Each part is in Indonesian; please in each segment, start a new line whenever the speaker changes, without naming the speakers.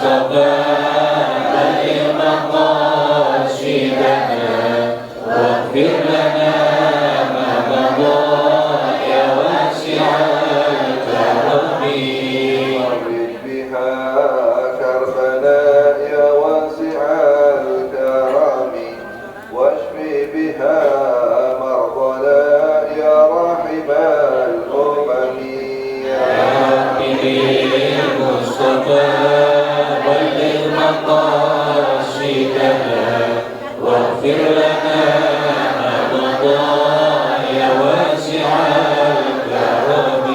المصطفى بلغ مقاصدنا واغفر لنا ما مضى يا واسع الكرم
فرج بها كربنا يا واسع الكرم واشف بها مرضنا يا راحم الأمم
يا المصطفى بلغ مقاصدنا واغفر لنا ما مضى يا واسع الكرم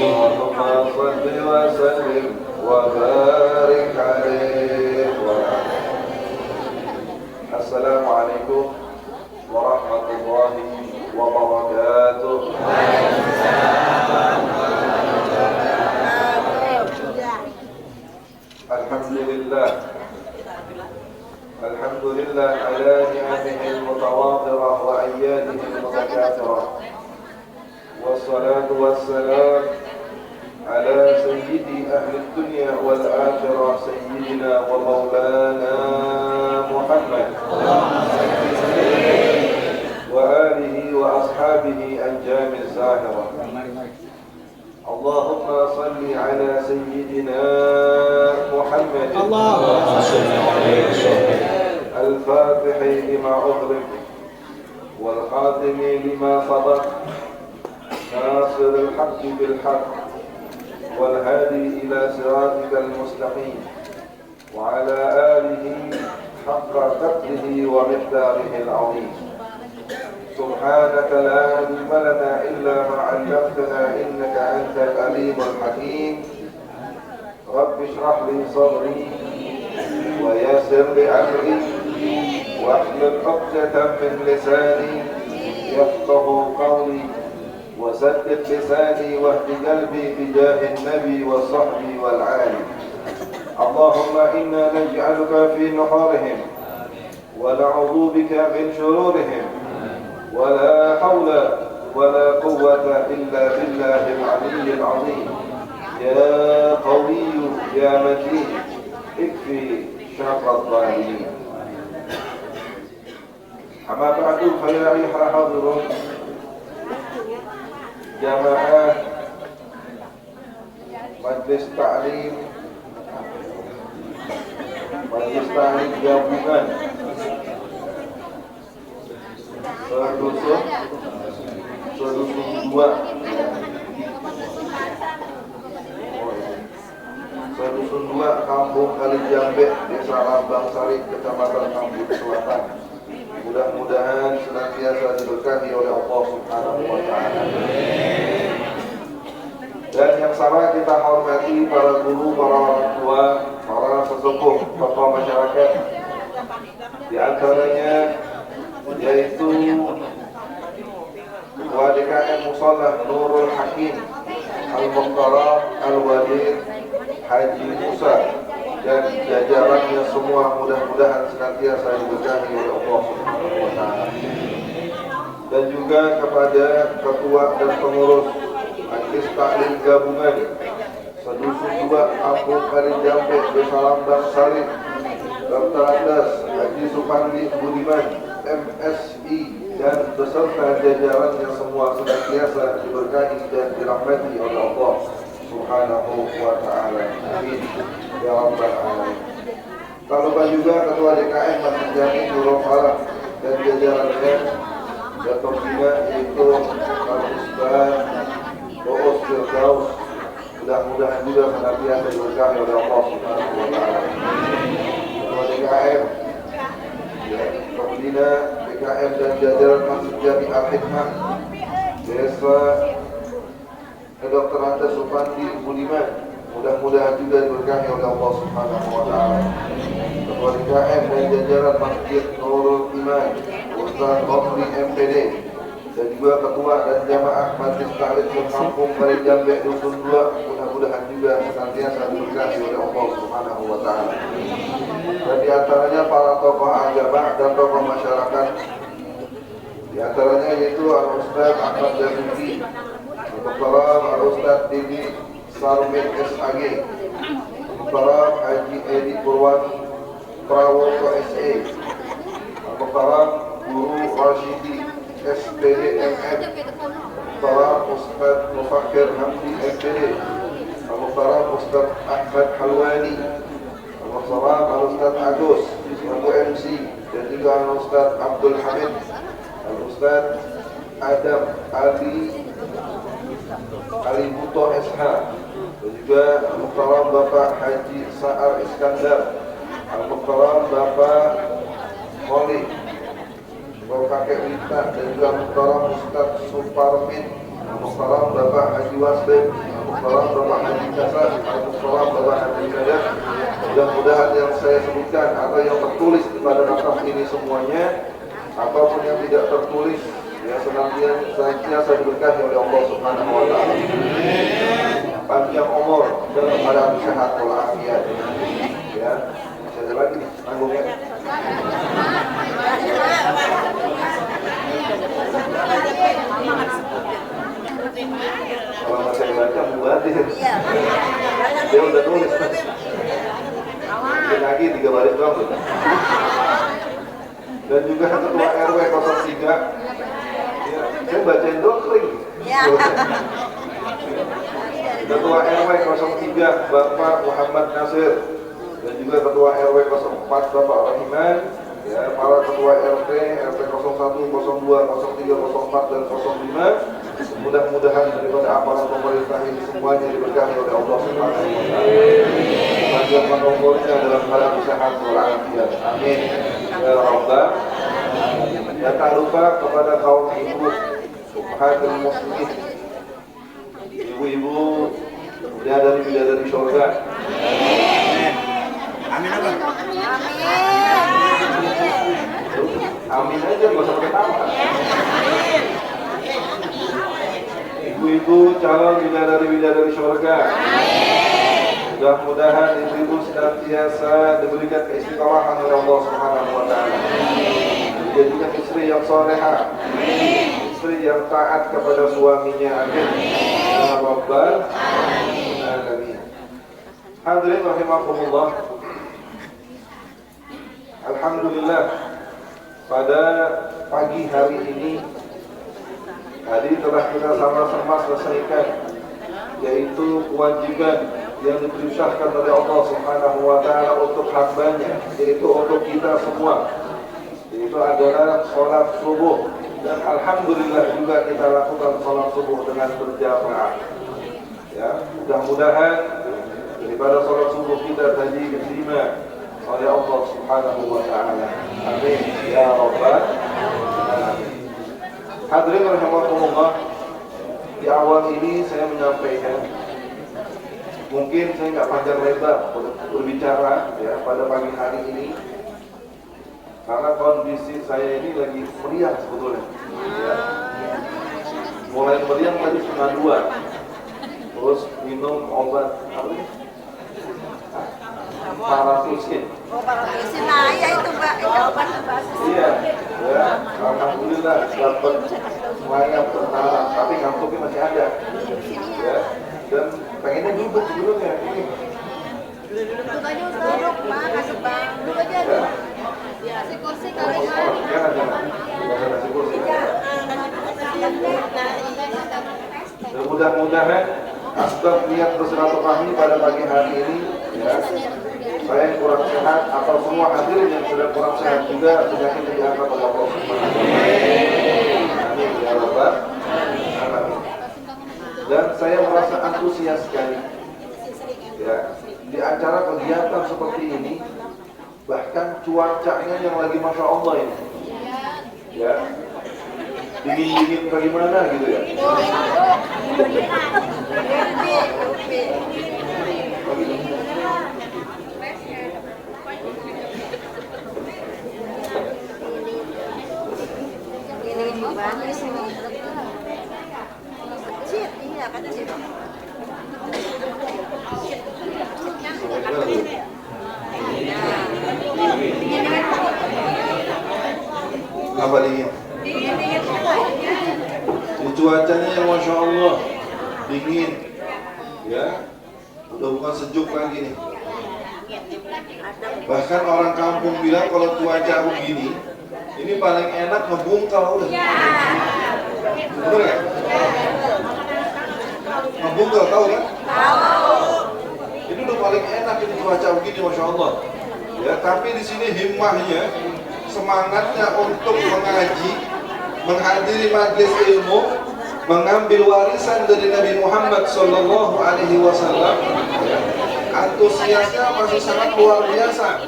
اللهم صل وسلم وبارك عليه السلام عليكم ورحمة الله وبركاته. الحمد لله على نعمه المتواطرة وأياده المتكاثرة، والصلاة والسلام على سيد أهل الدنيا والآخرة سيدنا ومولانا محمد وآله وأصحابه أنجام الزاهرة. اللهم صل على سيدنا محمد
اللهم صل عليه وسلم
الفاتح لما أغلق والخاتم لما سبق ناصر الحق بالحق والهادي إلى صراطك المستقيم وعلى آله حق قدره ومقداره العظيم. سبحانك لا علم لنا إلا ما علمتنا إنك أنت العليم الحكيم. رب اشرح لي صدري ويسر لي أمري واحلل عقدة من لساني يفقه قولي وسدد لساني واهد قلبي بجاه النبي وصحبه والعالم. اللهم إنا نجعلك في نحورهم ونعوذ بك من شرورهم ولا حول ولا قوة إلا بالله العلي العظيم. يا قوي يا متين اكفي شر الظالمين. أما بعد فيا أيها الحاضرون جماعة Majlis Ta'lim gabungan Sedusun 2 Kampung Kalijambek, Desa Lambang Sari, Kecamatan Tambun Selatan. Mudah-mudahan senantiasa diberkahi oleh Allah Subhanahu wa Ta'ala. Dan yang sama kita hormati para guru, para orang tua, para sesepuh, tokoh masyarakat. Di antaranya yaitu Ketua DKM Musholah Nurul Hakim Al-Muqtaram Al-Wazir Haji Musa dan jajarannya semua, mudah-mudahan senantiasa diberkahi oleh Allah Subhanahu wa Ta'ala. Dan juga kepada ketua dan pengurus Majlis Ta'lim Gabungan Sedusun 2 Kampung Kalijambek, Desa Lambang Sari, Dr. Andas Haji Supandi Budiman MSI dan beserta jajarannya semua senantiasa diberkahi dan dirahmati oleh Allah Subhanahu wa Ta'ala. Amin ya rabbal alamin. Tak lupa juga Ketua DKM Masjid Jami Nurul Falah dan jajarannya Datuk Bina yaitu Al-Ustaz Doos Firdaus. Mudah-mudahan juga senantiasa diberkahi oleh Allah Subhanahu wa Ta'ala. Ketua DKM Datuk Bina DKM dan jajaran Masjid Jami Al-Hikmah Desa Dr. Anta Supandi Budiman, mudah-mudahan juga diberkahi oleh Allah Subhanahu wa Ta'ala. Ketua DKM dan jajaran Masjid Nurul Iman Ustaz Khofri MPD dan juga ketua dan jamaah Majlis Ta'lim Kampung Kalijambek Dusun 2, mudah-mudahan juga senantiasa diberkahi oleh Allah Subhanahu wa Ta'ala. Dan di antaranya para tokoh agama dan tokoh masyarakat, di antaranya yaitu Al-Ustaz Ahmad Januti, Al-Ustaz Didi Sarmin SAG, Al-Muhtaram Haji Edi Purwan Prawoto SE, Al-Muhtaram Guru Rashidi SPD MM, Al-Muhtaram Ustaz Mufakir Hamdi MPD, Al-Muhtaram Ustaz Ahmad Halwani, Al-Muhtaram Al-Ustaz Agus selaku MC, dan juga Al-Ustaz Abdul Hamid, Al-Ustaz Adam Ali Buto SH, dan juga Al-Muhtaram Bapak Haji Sa'ar Iskandar, Al-Muhtaram Bapak Moli Kakek Wita, dan juga Al-Muhtaram Ustaz Suparmin, Al-Muhtaram Bapak Haji Waslim, Al-Muhtaram Bapak Haji Kasar, Al-Muhtaram Bapak Haji Kajar. Mudah-mudahan yang saya sebutkan atau yang tertulis pada naskah ini semuanya, apapun yang tidak tertulis, ya senantiasa diberkahi oleh Allah Subhanahu wa taala. Panjang umur dalam keadaan sehat walafiat. Ya, saya ada lagi nih tanggungnya. Kalau nggak saya baca mubadir. Dia udah tulis. Mungkin lagi 3 baris doang. Dan juga Ketua RW 03. Ya, saya bacain doang kering. Ketua RW 03 Bapak Muhammad Nasir, dan juga Ketua RW 04 Bapak Rahiman, ya, para Ketua RT 01, 02, 03, 04 dan 05. Mudah-mudahan daripada aparat pemerintah ini semuanya diberkahi oleh Allah Subhanahu wa taala. Panjang umurnya dalam keadaan sehat walafiat. Amin. Ya Rabbal. Dan tak lupa kepada kaum ibu ummahatul muslimin, ibu-ibu bidadari surga. Amin. Amin apa? Amin aja, nggak usah pakai tambah. Ibu-ibu calon bidadari surga. Mudah-mudahan ibu-ibu senantiasa diberikan keistiqomahan oleh Allah Subhanahu wa taala. Dijadikan istri yang salehah, istri yang taat kepada suaminya. Amin. Ya Rabbal alamin. Hadirin rahimakumullah. Alhamdulillah, pada pagi hari ini tadi telah kita sama-sama selesaikan, yaitu kewajiban yang diperintahkan oleh Allah Subhanahu wa taala untuk hambanya, yaitu untuk kita semua, yaitu adalah sholat subuh. Dan alhamdulillah juga kita lakukan sholat subuh dengan berjamaah. Ya, mudah-mudahan daripada sholat subuh kita tadi diterima oleh Allah Subhanahu wa taala. Amin ya rabbal alamin. Hadirin rahimakumullah, di awal ini saya menyampaikan, mungkin saya nggak panjang lebar berbicara ya pada pagi hari ini, karena kondisi saya ini lagi meriang sebetulnya. Ya. Mulai meriang tadi 1:30, terus minum obat apa ini? Paratusin.
Oh, paratusin, nah ya itu Mbak, obat basis.
Iya, ya, alhamdulillah dapat semuanya bertara, tapi ngantuknya masih ada. Ya, dan pengennya duduk sebelumnya ini.
Duduk aja Ustaz. Duduk, Pak, kasih Bang. Duduk aja. Ya, kasih kursi kali Pak.
Jangan. Jangan kasih kursi. Dan mudah-mudahan asbab niat bersilaturahmi pada pagi hari ini, ya, saya yang kurang sehat atau semua hadirin yang sudah kurang sehat juga penyakit diangkat oleh Allah Subhanahu wa taala. Amin ya rabbal alamin. Dan saya merasa antusias sekali, ya, di acara kegiatan seperti ini, bahkan cuacanya yang lagi masya Allah ini, ya, dingin bagaimana gitu ya.
Iya kan Cip.
Apa dingin? Di cuacanya yang masya Allah dingin, ya, udah bukan sejuk lagi nih. Bahkan orang kampung bilang kalau cuaca begini, ini paling enak ngebungkal udah. Betul nggak? Ngebungkal tahu kan? Ini udah paling enak ini cuaca begini, masya Allah. Ya, tapi di sini himmahnya, semangatnya untuk mengaji, menghadiri majlis ilmu, mengambil warisan dari Nabi Muhammad Sallallahu Alaihi Wasallam, antusiasnya masih sangat luar biasa.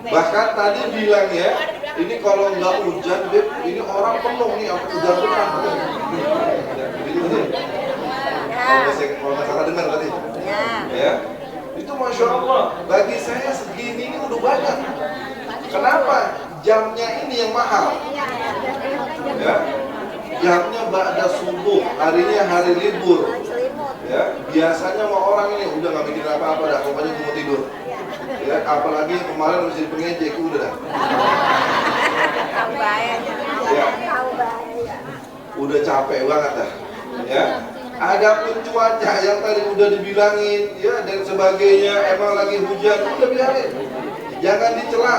Bahkan tadi bilang ya, ini kalau nggak hujan, Beb, ini orang penuh nih, apa hujan beneran? Kalau nggak salah dengar tadi, ya, itu masya Allah. Bagi saya segini ini udah banyak. Kenapa? Jamnya ini yang mahal. Ya, jamnya ba'da subuh, harinya hari libur. Ya, biasanya mau orang ini udah nggak mikir apa-apa dah, pokoknya mau tidur. Ya, apalagi kemarin masih pengejek udah dah. Ya, udah capek banget dah. Ya, adapun cuaca yang tadi udah dibilangin, ya dan sebagainya, emang lagi hujan, udah biarin, jangan dicela.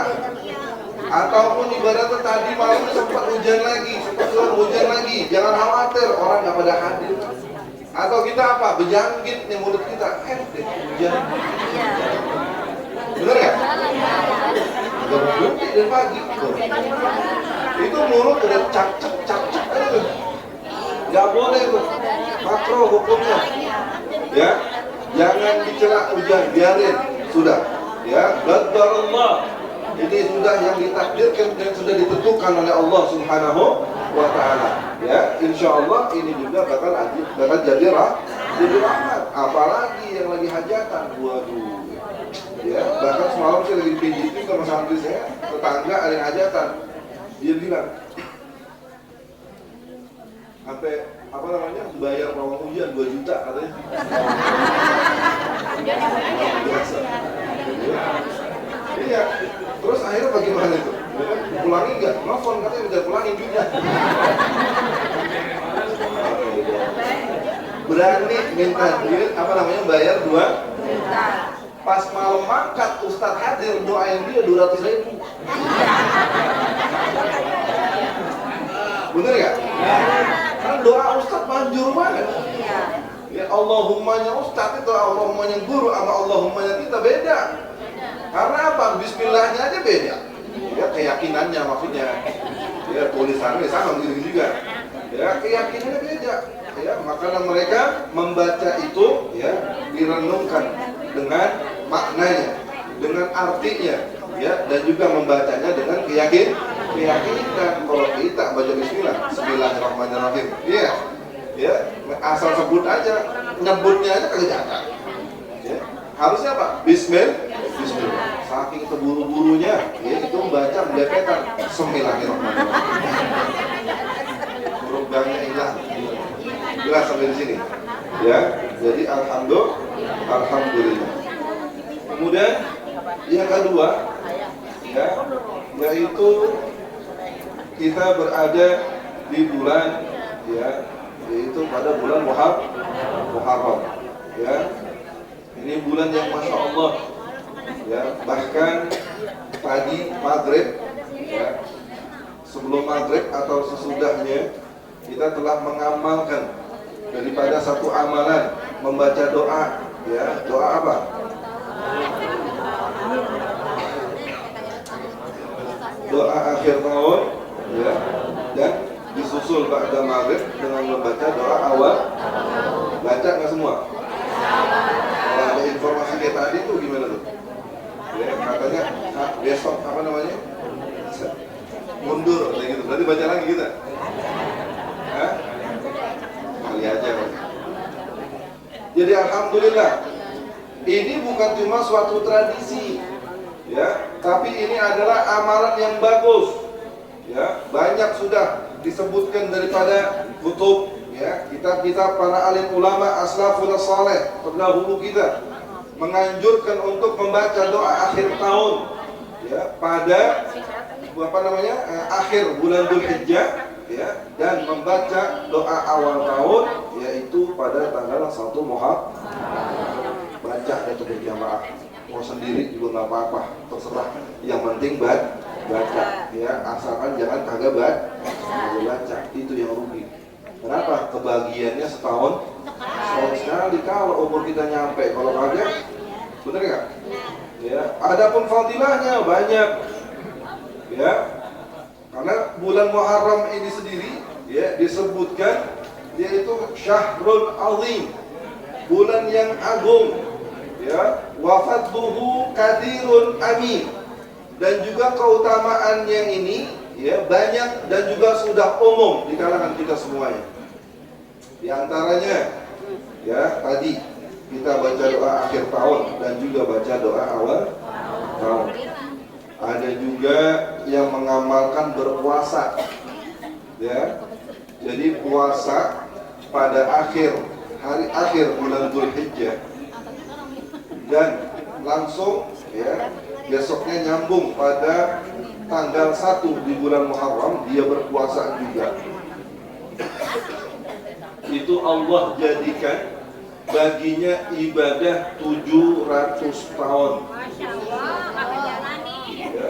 Ataupun ibaratnya tadi malam sempat hujan lagi, sempat hujan lagi, jangan khawatir, orang nggak pada hadir. Atau kita apa? Bejangkit nih mulut kita, hujan. Bener ya? Udah berhenti dari pagi. Itu mulut udah cak-cak aja. Gak boleh tuh, makro hukumnya. Ya, jangan dicela hujan, biarin, sudah. Ya, qadarullah. Ini sudah yang ditakdirkan dan sudah ditentukan oleh Allah Subhanahu wa Ta'ala. Ya, insya Allah ini juga bakal jadi rahmat. Apalagi yang lagi hajatan, waduh. Ya, bahkan semalam saya lagi pijitin sama santri saya, tetangga ada yang hajatan. Dia bilang, sampai apa namanya bayar pawang hujan 2 juta katanya. Biasa. Iya. Terus akhirnya bagaimana itu? Pulangin nggak? Nelfon katanya udah pulangin juga. Berani minta duit apa namanya bayar 2 juta. Pas malam mangkat Ustadz hadir doain dia 200.000. Bener nggak? Kan doa Ustadz manjur banget. Ya Allahummanya Ustadz itu Allahummanya guru sama Allahummanya kita beda. Karena apa? Bismillahnya aja beda. Ya keyakinannya maksudnya. Ya tulisannya sama gitu juga. Ya keyakinannya beda. Ya makanya mereka membaca itu ya direnungkan dengan maknanya, dengan artinya, ya dan juga membacanya dengan keyakinan. Kalau kita baca Bismillah, Bismillahirrahmanirrahim, iya, ya asal sebut aja, nyebutnya aja kagak jatah. Ya, harusnya apa? Bismillah. Saking terburu-burunya, ya itu membaca melepetan Bismillahirrahmanirrahim. Huruf gangnya hilang. Jelas sampai di sini. Ya, jadi alhamdulillah. Kemudian yang kedua, ya, yaitu kita berada di bulan, ya, yaitu pada bulan Muharram. Ya, ini bulan yang masya Allah. Ya, bahkan tadi maghrib, ya, sebelum maghrib atau sesudahnya kita telah mengamalkan daripada satu amalan membaca doa, ya doa apa? Doa akhir tahun, ya, dan disusul ba'da maghrib dengan membaca doa awal. Baca nggak semua? Kalau ada informasi kayak tadi tuh gimana tuh? Ya, katanya besok apa namanya mundur kayak gitu, berarti baca lagi kita. Hah? Kali aja. Jadi alhamdulillah ini bukan cuma suatu tradisi, ya, tapi ini adalah amalan yang bagus. Ya, banyak sudah disebutkan daripada kutub, ya, kitab-kitab para alim ulama aslafun saleh terdahulu kita menganjurkan untuk membaca doa akhir tahun, ya, pada apa namanya akhir bulan Dzulhijjah, ya, dan membaca doa awal tahun yaitu pada tanggal 1 Muharram. Baca dan berjamaah. mau sendiri juga nggak apa-apa, terserah. Yang penting baca, ya asalkan jangan kagak baca. Itu yang rugi. Kenapa? Kebagiannya setahun sekali kalau umur kita nyampe. Kalau kagak, bener nggak? Ya, adapun fadilahnya banyak, ya. Karena bulan Muharram ini sendiri, ya disebutkan yaitu Syahrul Azim, bulan yang agung, ya. Wa fadluhu katsirun amin. Dan juga keutamaannya ini, ya banyak dan juga sudah umum di kalangan kita semuanya. Di antaranya, ya tadi kita baca doa akhir tahun dan juga baca doa awal tahun. Ada juga yang mengamalkan berpuasa, ya. Jadi puasa pada hari akhir bulan Dzulhijjah dan langsung, ya besoknya nyambung pada tanggal 1 di bulan Muharram dia berpuasa juga. Itu Allah jadikan baginya ibadah 700 tahun.
Masya Allah, kakak jalani.
Ya.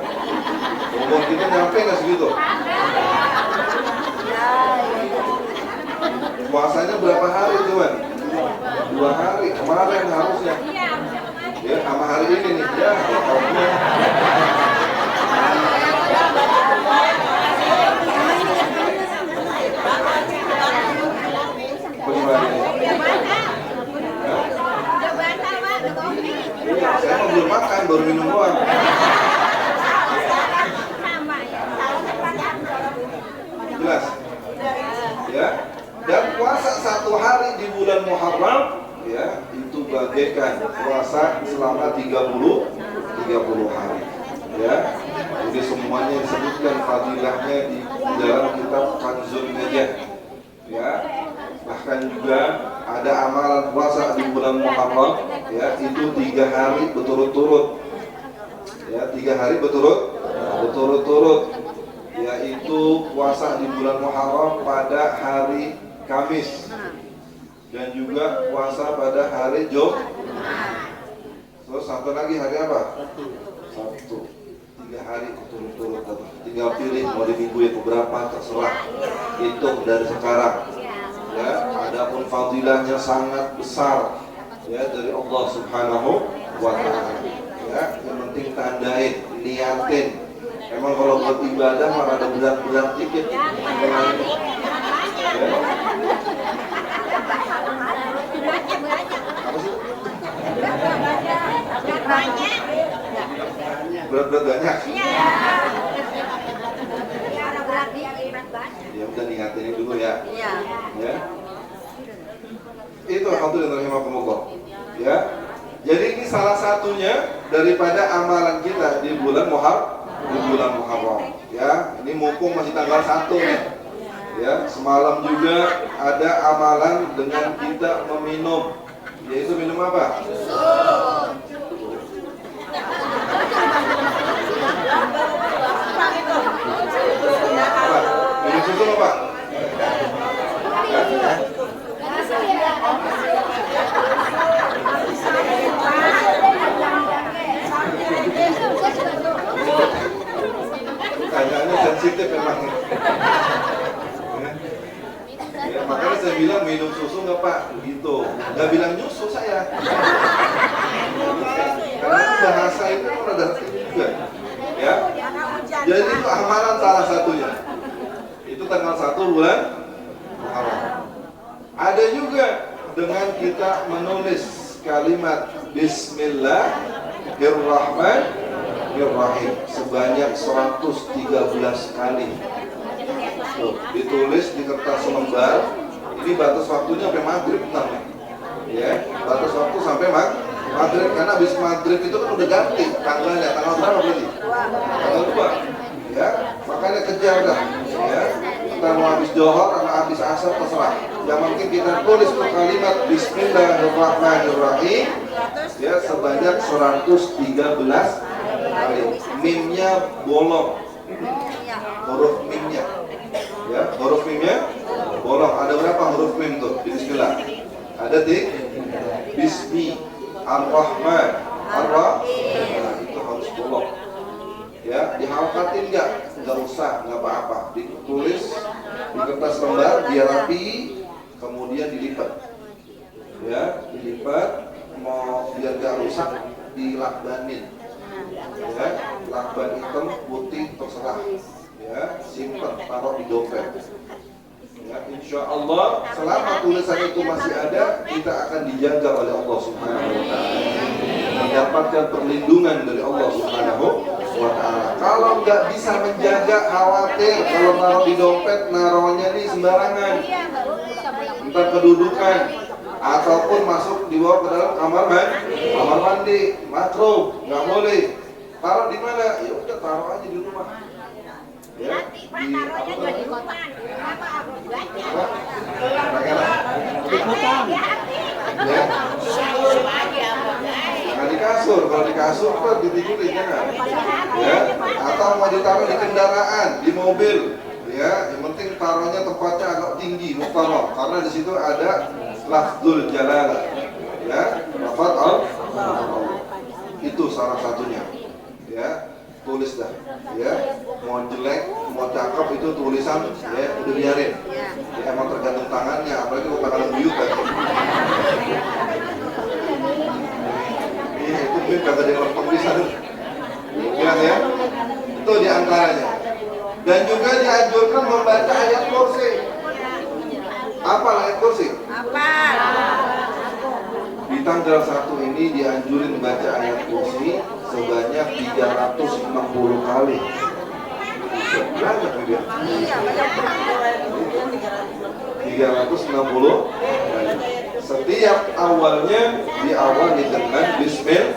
Umur kita nyampe nggak segitu? Puasanya berapa hari cuman? 2 hari. Kemarin harusnya. Ya, sama hari ini nih. Ya, tahunnya. Saya mau belum makan, baru minum doang. Jelas? Ya. Dan puasa 1 hari di bulan Muharram, ya, itu bagaikan puasa selama 30 hari. Ya. Jadi semuanya disebutkan fadilahnya di dalam kitab Kanzun Najah. Ya. Bahkan juga ada amalan puasa di bulan Muharram, ya itu 3 hari berturut-turut, ya 3 hari berturut-turut, yaitu puasa di bulan Muharram pada hari Kamis dan juga puasa pada hari Jumat. Terus satu lagi hari apa? Sabtu. 3 hari berturut-turut. Tinggal pilih mau di minggu yang beberapa, terserah. Hitung dari sekarang. Ya, adapun fadilahnya sangat besar, ya dari Allah Subhanahu wa taala. Ya, yang penting tandain, niatin. Emang kalau buat ibadah malah ada berat-berat dikit. Ya. Apa sih? Berat-berat banyak. Ya udah niatin dulu ya. Ya. Itu alhamdulillah rahimakumullah. Ya. Jadi ini salah satunya daripada amalan kita di bulan Muharram. Ya, ini mumpung masih tanggal 1 nih. Ya, semalam juga ada amalan dengan kita meminum. Yaitu minum apa? Apa? Minum susu apa? Pertanyaannya sensitif memang. Ya, makanya saya bilang minum susu nggak Pak? Gitu. Nggak bilang nyusu saya. Karena bahasa itu ada juga. Ya. Jadi itu amalan salah satunya. Itu tanggal 1 bulan Muharram. Ada juga dengan kita menulis kalimat Bismillahirrahmanirrahim sebanyak 113 kali. Tuh, ditulis di kertas lembar. Ini batas waktunya sampai maghrib namanya. Ya, batas waktu sampai maghrib karena habis maghrib itu kan udah ganti tanggalnya. Tanggal berapa berarti? Tanggal 2. Ya, makanya kejar dah. Ya, kita mau habis johor atau habis asar terserah. Yang penting kita tulis kalimat Bismillahirrahmanirrahim ya sebanyak 113 kali. Mimnya bolong. Huruf mimnya. Ya, huruf mimnya bolong. Ada berapa huruf mim tuh di Bismillah? Ada di Bismi Ar-Rahman Nah, itu harus bulog. Ya, diharokatin nggak usah, nggak apa-apa. Ditulis di kertas lembar biar rapi, kemudian dilipat. Ya, dilipat, mau biar nggak rusak, dilakbanin. Ya, lakban hitam, putih, terserah. Ya, simpan, taruh di dompet. Ya, insya Allah selama tulisan itu masih ada, kita akan dijaga oleh Allah Subhanahu wa Ta'ala, mendapatkan perlindungan dari Allah Subhanahu wa Ta'ala. Kalau nggak bisa menjaga, khawatir kalau naruh di dompet, naruhnya nih sembarangan, entah kedudukan ataupun masuk dibawa ke dalam kamar mandi, makruh, nggak boleh. Taruh di mana? Ya udah taruh aja di rumah. Ya, di Nah, di kasur, kalau di kasur tuh ditidurin jangan. Ya, atau mau ditaruh di kendaraan, di mobil. Ya, yang penting taruhnya tempatnya agak tinggi, muqarrab, karena di situ ada lafzul jalalah. Ya, lafaz Allah. Itu salah satunya. Ya, tulis dah. Ya, mau jelek, mau cakep itu tulisan, ya udah biarin. Ya, emang tergantung tangannya, apalagi kalau tangan buyutan. Iya, itu mungkin kagak ada yang lempeng di sana. Jelas ya? Itu diantaranya. Dan juga dianjurkan membaca ayat kursi. Apa ayat kursi?
Apa?
Di tanggal 1 ini dianjurin membaca ayat kursi sebanyak 360 kali. Banyak dia.
Iya, banyak.
360 setiap awalnya diawali dengan bismillah,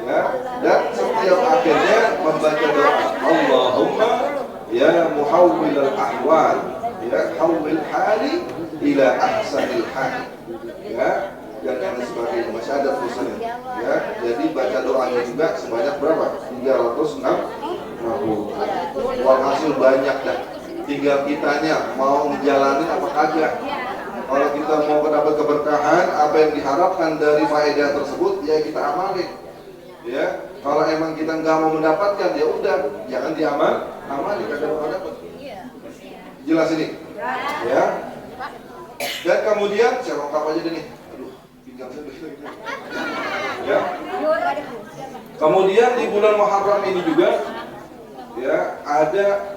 ya, dan setiap akhirnya membaca doa Allahumma ya muhawwilal ahwal, ya hawwil hali ila ahsanil hal, ya, dan lain sebagainya. Masih ada tulisannya, ya. Jadi baca doanya juga sebanyak berapa? 360. Walhasil banyak dah. Tinggal kitanya mau menjalani apa kagak. Kalau kita mau mendapat keberkahan, apa yang diharapkan dari faedah tersebut, ya kita amalin. Ya, kalau emang kita nggak mau mendapatkan, ya udah, jangan amali kagak bakal dapat. Jelas ini, ya. Dan kemudian saya lengkap aja deh nih. Aduh, pinggang saya begini. Ya. Kemudian di bulan Muharram ini juga, ya, ada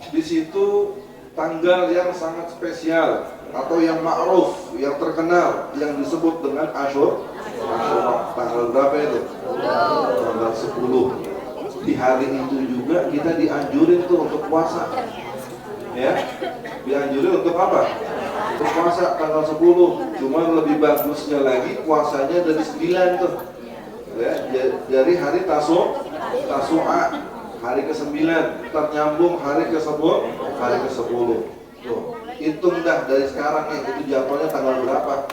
di situ tanggal yang sangat spesial atau yang ma'ruf, yang terkenal, yang disebut dengan Asyura. Tanggal berapa itu? Tanggal 10. Di hari itu juga kita dianjurin tuh untuk puasa. Ya, dianjurin untuk apa? Untuk puasa tanggal 10. Cuma lebih bagusnya lagi puasanya dari 9 tuh. Ya, dari hari Tasu'a, hari ke-9, ternyambung hari ke-10. Tuh, hitung dah dari sekarang nih, itu jatuhnya tanggal berapa.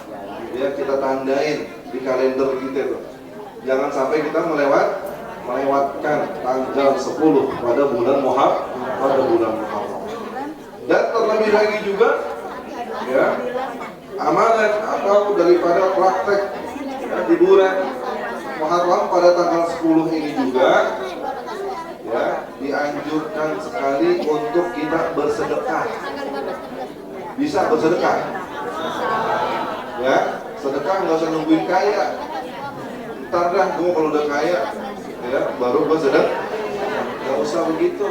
Ya, kita tandain di kalender kita tuh. Jangan sampai kita melewatkan tanggal 10 pada bulan Muharram. Dan terlebih lagi juga, ya, amalan atau daripada praktek, ya, hiburan Muharram pada tanggal 10 ini juga, ya, dianjurkan sekali untuk kita bersedekah. Bisa bersedekah, ya, sedekah nggak usah nungguin kaya. Ntar dah, gue kalau udah kaya, ya, baru bersedekah. Nggak usah begitu.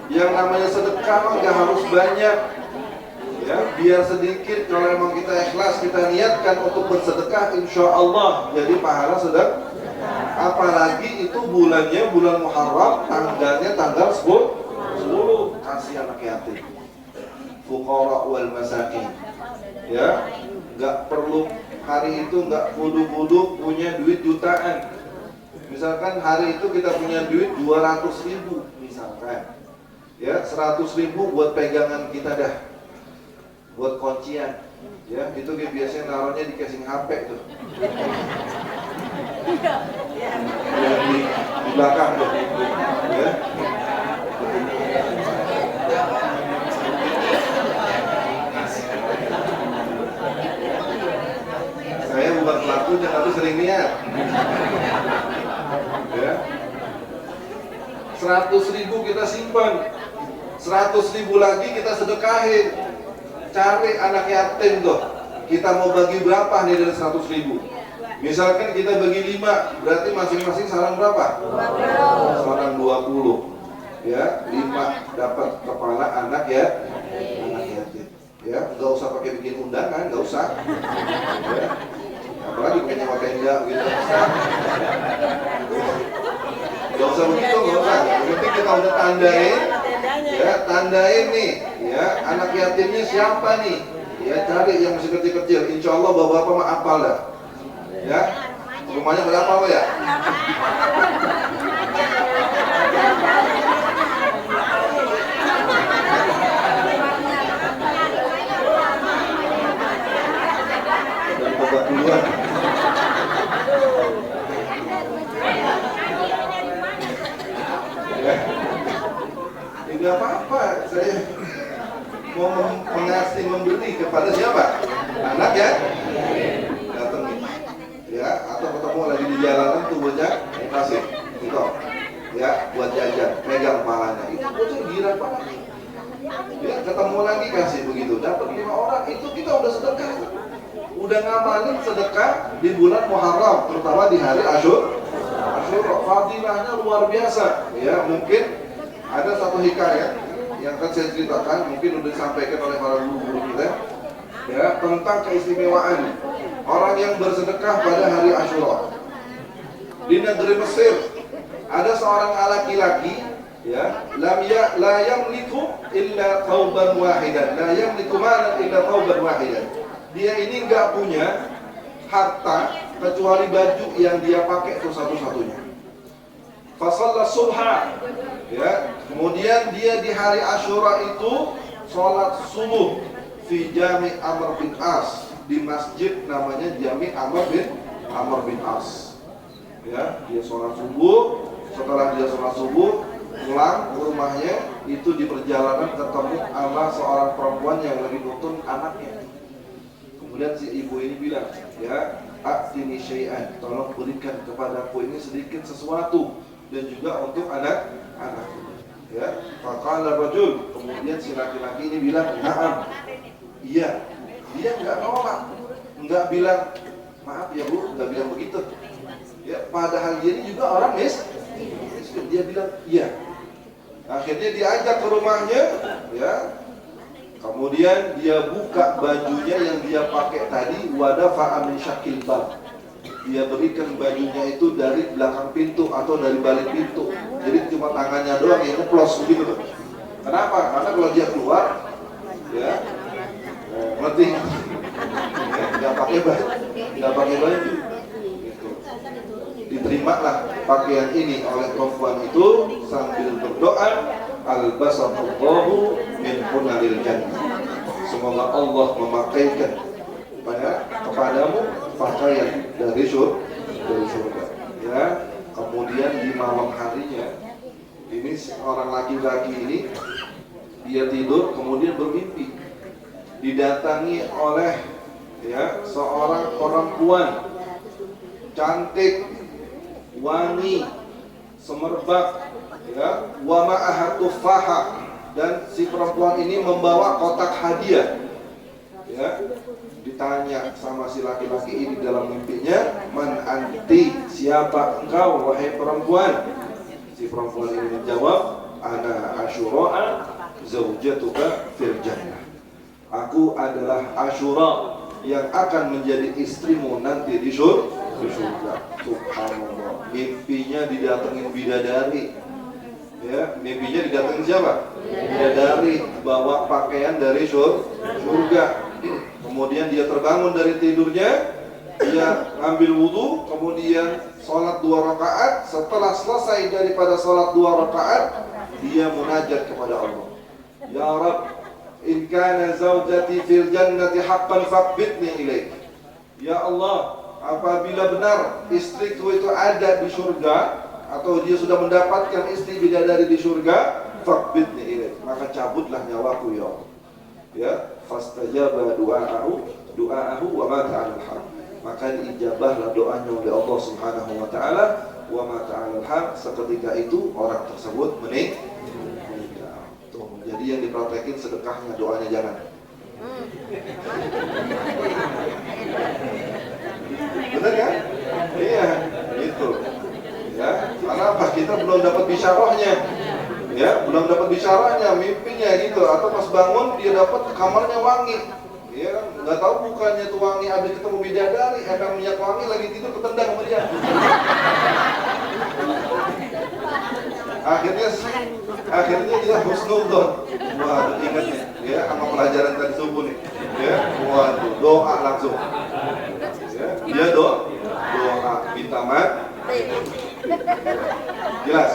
Yang namanya sedekah mah nggak harus banyak, ya, biar sedikit. Kalau emang kita ikhlas, kita niatkan untuk bersedekah, insya Allah jadi pahala sedekah. Apalagi itu bulannya bulan Muharram, tanggalnya tanggal 10. Kasih anak yatim, fuqara wal masakin, ya, nggak perlu hari itu nggak kudu punya duit jutaan. Misalkan hari itu kita punya duit 200.000 misalkan, ya, 100.000 buat pegangan kita dah, buat kuncian, ya, itu kayak biasanya naruhnya di casing HP tuh, di belakang tuh, ya. Saya bukan pelakunya, tapi sering niat. Ya. 100.000 kita simpan, 100.000 lagi kita sedekahin. Cari anak yatim tuh. Kita mau bagi berapa nih dari 100.000? Misalkan kita bagi 5, berarti masing-masing sarang berapa?
20.
Sarang 20. Ya, 5 dapat kepala anak ya. Anak yatim. Ya, nggak usah pakai bikin undangan, nggak usah. Ya. Apalagi pakai nyewa tenda gitu. Nggak usah begitu, nggak usah. Yang penting kita udah tandain, ya tandain nih, ya anak yatimnya siapa nih? Ya cari yang masih kecil-kecil. Insya Allah bapak-bapak mah hafal dah. Ya, rumahnya berapa Pak ya? Dari bapak duluan. Ya. Tidak apa-apa, saya mau mengasih memberi kepada siapa? Anak ya? Datengin. Ya, atau ketemu lagi di jalanan tuh bocah, kasih. Itu. Ya, buat jajan, pegang palanya. Itu bocah gila banget. Ya, ketemu lagi kasih begitu. Dapat 5 orang, itu kita udah sedekah. Udah ngamalin sedekah di bulan Muharram, terutama di hari Asyura. Fadilahnya luar biasa. Ya, mungkin ada satu hikayat yang akan saya ceritakan, mungkin sudah disampaikan oleh para guru-guru kita, ya, tentang keistimewaan orang yang bersedekah pada hari Asyura. Di negeri Mesir ada seorang laki-laki, ya, la yamliku illa thawban wahidan, la yamliku malan illa thawban wahidan. Dia ini enggak punya harta kecuali baju yang dia pakai itu satu-satunya. Fasalla subha, ya, kemudian dia di hari Asyura itu sholat subuh di Jami Amr bin As, di masjid namanya Jami Amr bin As. Ya, dia sholat subuh. Setelah dia sholat subuh, pulang ke rumahnya, itu di perjalanan ketemu sama seorang perempuan yang lagi nutun anaknya. Kemudian si ibu ini bilang, ya, atini syai'an, tolong berikan kepadaku ini sedikit sesuatu, dan juga untuk anak-anak. Ya, faqala rajul, kemudian si laki-laki ini bilang, na'am, iya. Dia nggak nolak, nggak bilang maaf ya bu, nggak bilang begitu. Ya, padahal dia ini juga orang miskin. Dia bilang iya. Akhirnya diajak ke rumahnya, ya. Kemudian dia buka bajunya yang dia pakai tadi, wadafa'a min syakil bab. Dia berikan bajunya itu dari belakang pintu atau dari balik pintu. Jadi cuma tangannya doang yang ngeplos begitu. Kenapa? Karena kalau dia keluar, ya, ngerti? Ya, nggak pakai baju. Gitu. Diterimalah pakaian ini oleh perempuan itu sambil berdoa, albasatullahu min hunaril jannah. Semoga Allah memakaikan kepadamu pakaian dari surga. Ya, kemudian di malam harinya ini orang laki-laki ini dia tidur kemudian bermimpi didatangi oleh, ya, seorang perempuan cantik, wangi, semerbak, ya, wa ma'aha tufaha, dan si perempuan ini membawa kotak hadiah. Ya, ditanya sama si laki-laki ini dalam mimpinya, man anti, siapa engkau wahai perempuan? Si perempuan ini menjawab, ana Asyura zaujatuka fil jannah. Aku adalah Asyura yang akan menjadi istrimu nanti di surga. Subhanallah. Mimpinya didatengin bidadari. Ya, mimpinya didatengin siapa? Bidadari bawa pakaian dari surga. Kemudian dia terbangun dari tidurnya, dia ambil wudu, kemudian sholat 2 rakaat. Setelah selesai daripada sholat 2 rakaat, dia munajat kepada Allah. Ya Rabb, in kana zaujati fil jannati haqqan faqbidni ilaik. Ya Allah, apabila benar istriku itu ada di surga, atau dia sudah mendapatkan istri bidadari di surga, faqbidni ilaik, maka cabutlah nyawaku ya Allah. Ya, fastajaba du'aahu wa mata 'alal haq. maka diijabahlah doanya oleh Allah Subhanahu wa taala. Wa ma ta'alal haq, seketika itu orang tersebut meninggal. Tuh, jadi yang dipraktekin sedekahnya, doanya jangan. Benar kan? Iya, gitu. Ya, karena apa? Kita belum dapat bisyarahnya. Ya, belum dapat bisyarahnya, mimpinya gitu. Atau pas bangun dia dapat kamarnya wangi. Ya kan? Nggak tahu bukannya tuh wangi habis ketemu bidadari, emang minyak wangi lagi tidur ketendang sama dia. Akhirnya dia husnudzon. Waduh, ingat nih, ya, sama pelajaran tadi subuh nih. Ya, waduh, doa langsung. Ya, dia doa minta mati. Jelas.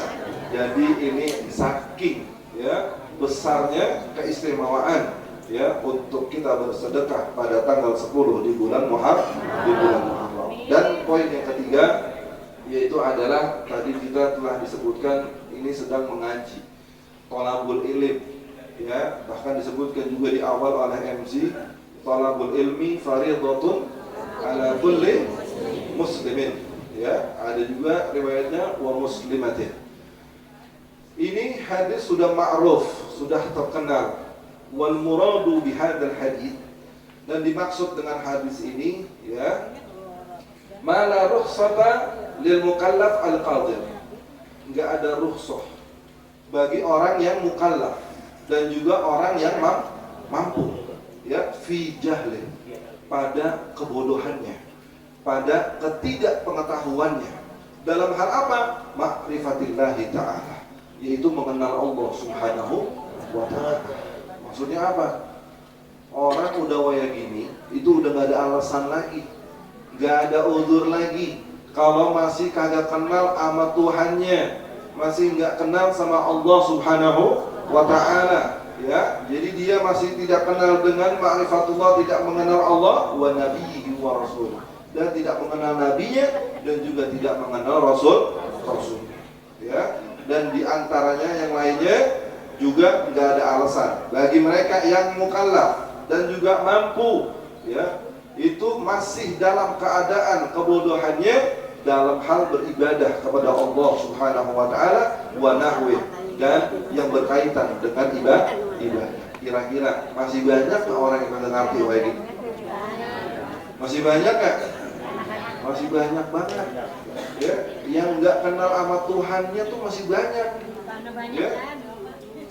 Jadi ini saking ya besarnya keistimewaan ya untuk kita bersedekah pada tanggal 10 di bulan Muharram. Dan poin yang ketiga yaitu adalah tadi kita telah disebutkan ini sedang mengaji thalabul ilm ya, bahkan disebutkan juga di awal oleh MC, thalabul ilmi fardhatun ala kulli muslimin ya, ada juga riwayatnya wa muslimatin. Ini hadis sudah ma'ruf, sudah terkenal. Wal muradu bihadzal hadis, dan dimaksud dengan hadis ini ya, mala rukhsata lil mukallaf al qadir. Enggak ada rukhsah bagi orang yang mukallaf dan juga orang yang mampu ya, fi jahlin, pada kebodohannya, pada ketidakpengetahuannya dalam hal apa? Ma'rifatillahi ta'ala, yaitu mengenal Allah Subhanahu wa ta'ala. Maksudnya apa? Orang udah waya gini, itu udah gak ada alasan lagi, gak ada uzur lagi kalau masih kagak kenal sama Tuhannya, masih gak kenal sama Allah Subhanahu wa ta'ala ya. Jadi dia masih tidak kenal dengan ma'rifatullah, tidak mengenal Allah wa nabiyhi wa rasul, dan tidak mengenal nabinya dan juga tidak mengenal rasul ya. Dan diantaranya yang lainnya juga nggak ada alasan bagi mereka yang mukallaf dan juga mampu ya, itu masih dalam keadaan kebodohannya dalam hal beribadah kepada Allah Subhanahu wa ta'ala wa nahwi, dan yang berkaitan dengan ibadah. Kira-kira masih banyak nggak orang yang mengerti kayak gitu? Masih banyak nggak? Masih banyak banget ya, yang nggak kenal sama Tuhannya tuh masih banyak ya.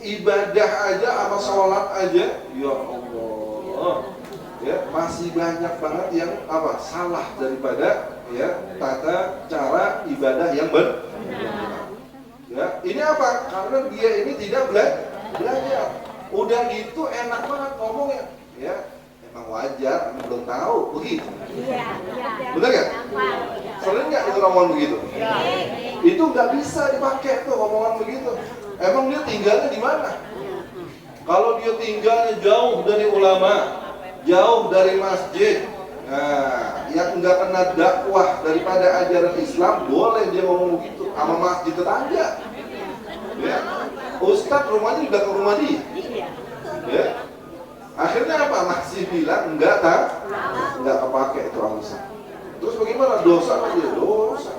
Ibadah aja sama sholat aja, ya Allah ya, masih banyak banget yang apa? Salah daripada ya tata cara ibadah yang benar ya. Ini apa? Karena dia ini tidak belajar. Udah gitu enak banget ngomongnya ya, emang wajar, emang belum tahu begitu. Benar nggak? Sering nggak itu omongan begitu? Itu nggak bisa dipakai tuh omongan begitu. Emang dia tinggalnya di mana? Kalau dia tinggalnya jauh dari ulama, jauh dari masjid, nah, yang nggak kena dakwah daripada ajaran Islam, boleh dia ngomong begitu sama masjid tetangga. Ya. Ustadz rumahnya juga ke rumah dia. Ya. Akhirnya apa? Masih bilang nggak kepake itu alasan. Terus bagaimana? Dosa aja, dosa.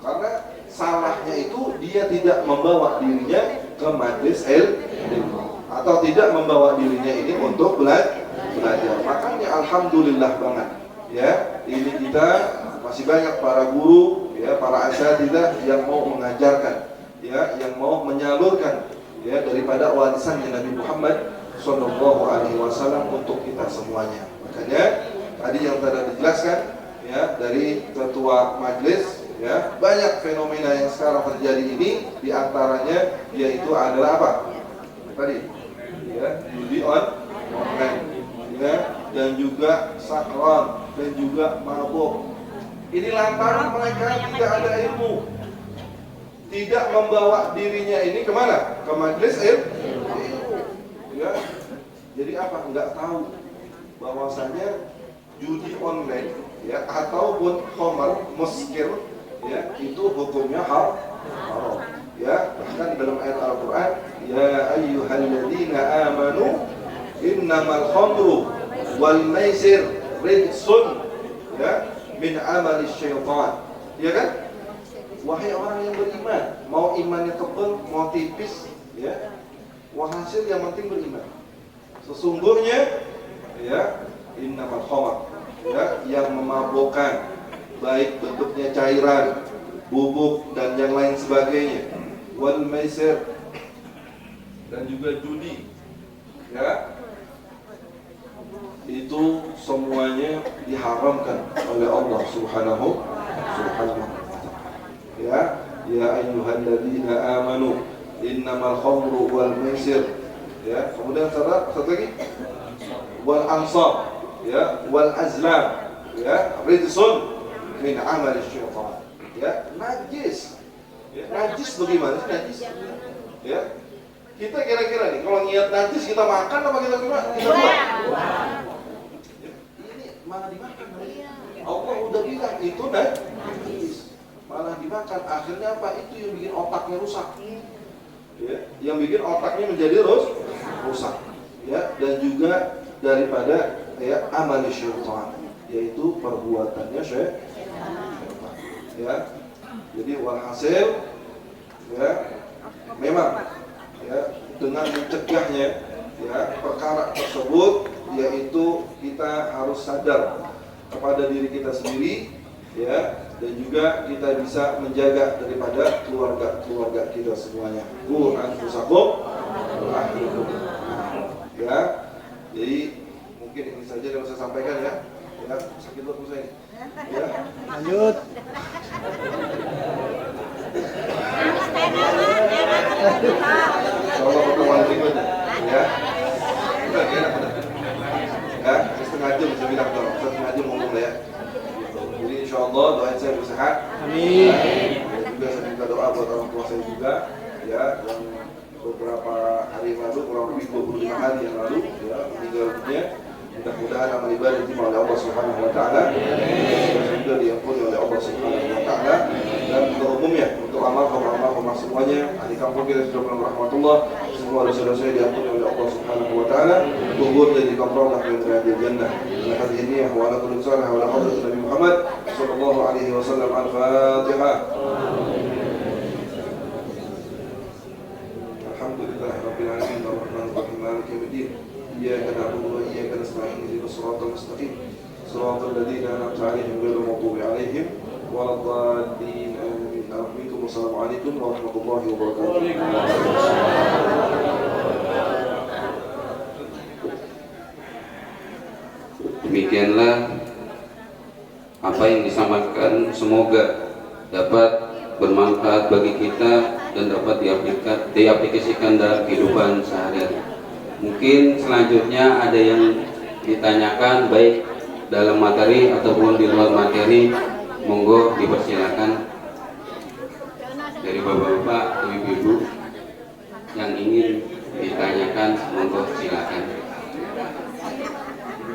Karena salahnya itu dia tidak membawa dirinya ke majlis ilmu atau tidak membawa dirinya ini untuk belajar. Makanya alhamdulillah banget ya, ini kita masih banyak para guru ya, para asatidzah yang mau mengajarkan ya, yang mau menyalurkan ya daripada warisannya Nabi Muhammad Sallallahu Alaihi Wasallam untuk kita semuanya. Makanya tadi yang tadi dijelaskan ya dari ketua majelis ya, banyak fenomena yang sekarang terjadi ini, diantaranya yaitu adalah apa? Tadi ya, judi online ya, dan juga sakron dan juga mabuk. Ini lantaran mereka tidak ada ilmu, tidak membawa dirinya ini kemana? Ke majelis ilmu ya. Jadi apa? Nggak tahu bahwasanya judi online ya ataupun khamar muskir ya, itu hukumnya haram ya. Bahkan dalam ayat Al-Quran, ya ayyuhalladzina amanu innamal khamru wal maisir rijsun ya min amali syaitan. Ya kan? Wahai orang yang beriman, mau imannya tebal, mau tipis, ya. Walhasil yang penting beriman. Sesungguhnya ya, innamal khamar, ya, yang memabukkan, baik bentuknya cairan, bubuk dan yang lain sebagainya, wal maisir, dan juga judi, ya, itu semuanya diharamkan oleh Allah Subhanahu wa ta'ala. Ya ayyuhalladzina amanu innamal khamru wal maisir, ya, kemudian satu lagi wal ansab, ya, wal azlam, ya, rijsun min amali syaitan, ya, najis. Ya, najis bagaimana sih najis? Ya, kita kira-kira nih kalau niat najis kita makan apa kita buang? Ya, ini malah dimakan. Allah udah bilang itu najis, malah dimakan. Akhirnya apa? Itu yang bikin otaknya rusak. Ya, yang bikin otaknya menjadi rusak. Ya, dan juga daripada ya amal syaitan, yaitu perbuatannya syaitan. Ya, jadi walhasil ya memang ya dengan mencegahnya ya perkara tersebut, yaitu kita harus sadar kepada diri kita sendiri, ya, dan juga kita bisa menjaga daripada keluarga kita semuanya. Qu anfusakum wa ahlikum. Ya, jadi mungkin ini saja yang saya sampaikan ya. Ya, sakit perut saya. Ya.
Lanjut.
Insyaallah pertemuan berikutnya. Ya. Udah, ya, udah. Ya, setengah jam saya bilang dong. Setengah jam ngomong lah ya. Jadi insyaallah doain saya bersehat.
Amin.
Dan juga saya minta doa buat orang tua saya juga, ya, yang beberapa hari yang lalu, kurang lebih 25 hari yang lalu, ya, meninggal dunia. Mudah-mudahan amal ibadah diterima oleh Allah Subhanahu wa taala, dan juga diampuni oleh Allah Subhanahu wa taala. Dan untuk umumnya, untuk amal semuanya, di kampung kita sudah penuh rahmatullah, semua dosa-dosa diampuni oleh Allah Subhanahu wa taala. Kubur jadi kampung min riyadil jannah. Wa hadhihi wa ala kulli salih wa ala hadrat Nabi Muhammad sallallahu alaihi wasallam. Al-Fatihah. Alhamdulillahirabbil alamin arrahmanir rahim maliki yaumiddin. إياك نعبد وإياك نستعين اهدنا الصراط المستقيم صراط الذين أنعمت عليهم غير المغضوب عليهم ولا الضالين آمين. والسلام عليكم ورحمة الله وبركاته.
Demikianlah apa yang disampaikan, semoga dapat bermanfaat bagi kita dan dapat diaplikasikan dalam kehidupan sehari-hari. Mungkin selanjutnya ada yang ditanyakan baik dalam materi ataupun di luar materi, monggo dipersilakan dari bapak-bapak, ibu-ibu yang ingin ditanyakan, monggo silakan.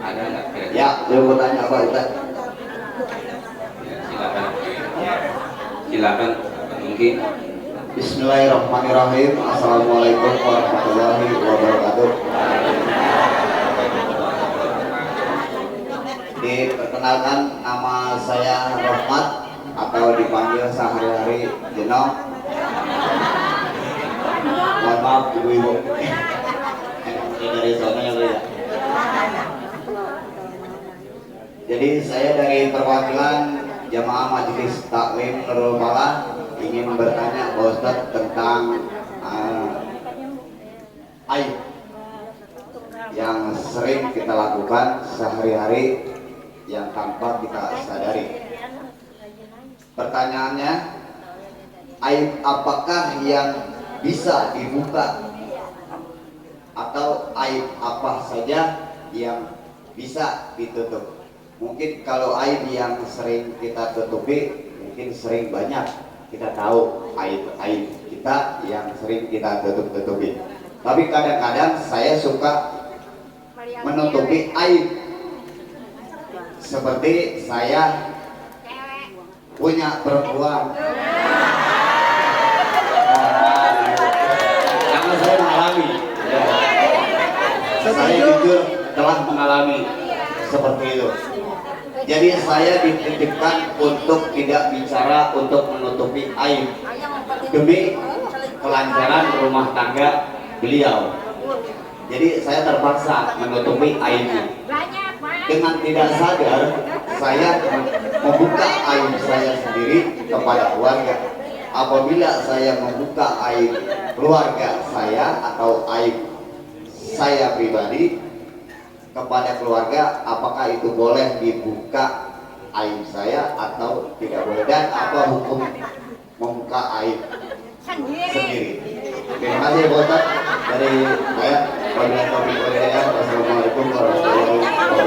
Ada nggak?
Ya, saya mau tanya apa Ustaz?
Silakan. Silakan mungkin.
Bismillahirrahmanirrahim. Assalamualaikum warahmatullahi wabarakatuh. Diperkenalkan, nama saya Rahmat atau dipanggil sehari-hari Jeno. Mohon maaf ibu-ibu. Dari sana ya Bu ya. Jadi saya dari perwakilan Jamaah Majelis Taklim Nurul Falah ingin bertanya Pak Ustadz tentang aib yang sering kita lakukan sehari-hari yang tanpa kita sadari. Pertanyaannya, aib apakah yang bisa dibuka atau aib apa saja yang bisa ditutup? Mungkin kalau aib yang sering kita tutupi, mungkin sering banyak kita tahu aib-aib kita yang sering kita tutup-tutupi. Tapi kadang-kadang saya suka menutupi aib. Seperti saya punya perempuan. Karena saya mengalami. Saya jujur telah mengalami seperti itu. Jadi saya dititipkan untuk tidak bicara, untuk menutupi aib demi kelancaran rumah tangga beliau. Jadi saya terpaksa menutupi aibnya. Dengan tidak sadar saya membuka aib saya sendiri kepada keluarga. Apabila saya membuka aib keluarga saya atau aib saya pribadi kepada keluarga, apakah itu boleh dibuka aib saya atau tidak boleh, dan apa hukum membuka aib sendiri? Terima kasih Pak Ustadz dari saya. Wabillahi taufiq wal hidayah. Wassalamualaikum warahmatullahi wabarakatuh.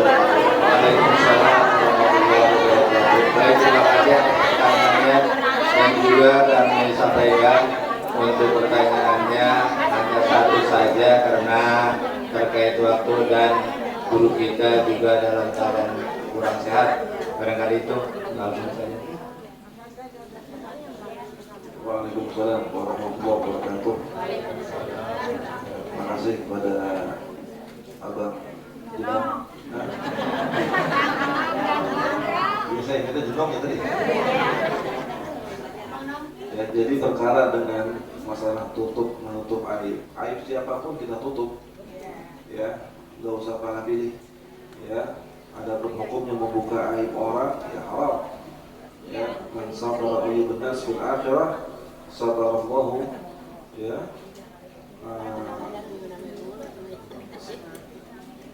Waalaikumsalam warahmatullahi wabarakatuh. Baik, terima kasih atas pertanyaannya, dan juga kami sampaikan untuk pertanyaannya hanya satu saja karena terkait waktu dan guru kita juga dalam keadaan kurang sehat. Barangkali itu langsung saja. Waalaikumsalam warahmatullahi wabarakatuh. Terima kasih kepada Abang Junong. Bisa kita Junong ya tadi. Ya, jadi perkara dengan masalah menutup aib siapapun kita tutup. Ya, nggak usah pandang pilih. Ya, adapun hukumnya membuka aib orang ya halal. Ya, man satara ayyuban nas fil akhirah satarallahu, ya.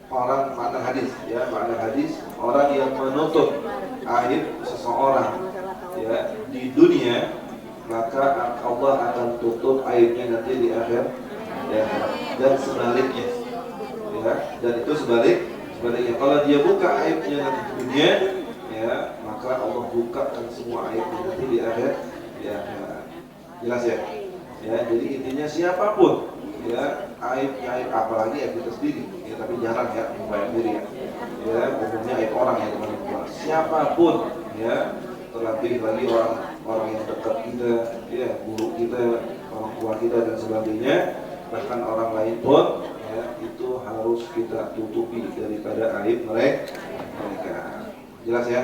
Orang makna hadis, ya, makna hadis orang yang menutup aib seseorang ya di dunia, maka Allah akan tutup aibnya nanti di akhir ya, dan sebaliknya ya, dan itu sebaliknya kalau dia buka aibnya nanti di dunia ya, maka Allah bukakan semua aibnya nanti di akhir ya, jelas ya. Ya, jadi intinya siapapun ya, aib apalagi aib kita sendiri ya, tapi jarang ya membayar diri ya. Ya, umumnya aib orang ya teman-teman. Siapapun ya, terlebih lagi orang yang dekat kita, ya, guru kita, orang tua kita dan sebagainya, bahkan orang lain pun ya, itu harus kita tutupi daripada aib mereka. Jelas ya?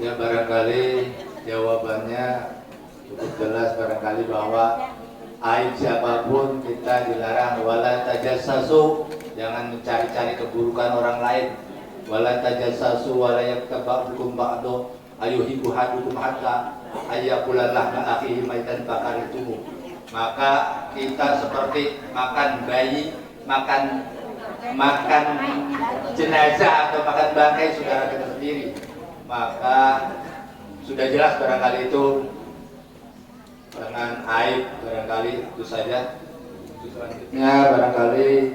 Ya, barangkali jawabannya cukup jelas barangkali bahwa aib siapapun kita dilarang. Wala tajassasu, jangan mencari-cari keburukan orang lain. Wala tajassasu wala yaktabakum ba'du ayuhibbu hadukum hatta ayyakulalah ma'akhihi maitan bakaritumu. Maka kita seperti makan bayi, makan jenazah atau makan bangkai saudara kita sendiri. Maka sudah jelas barangkali itu dengan aib, barangkali itu saja. Selanjutnya barangkali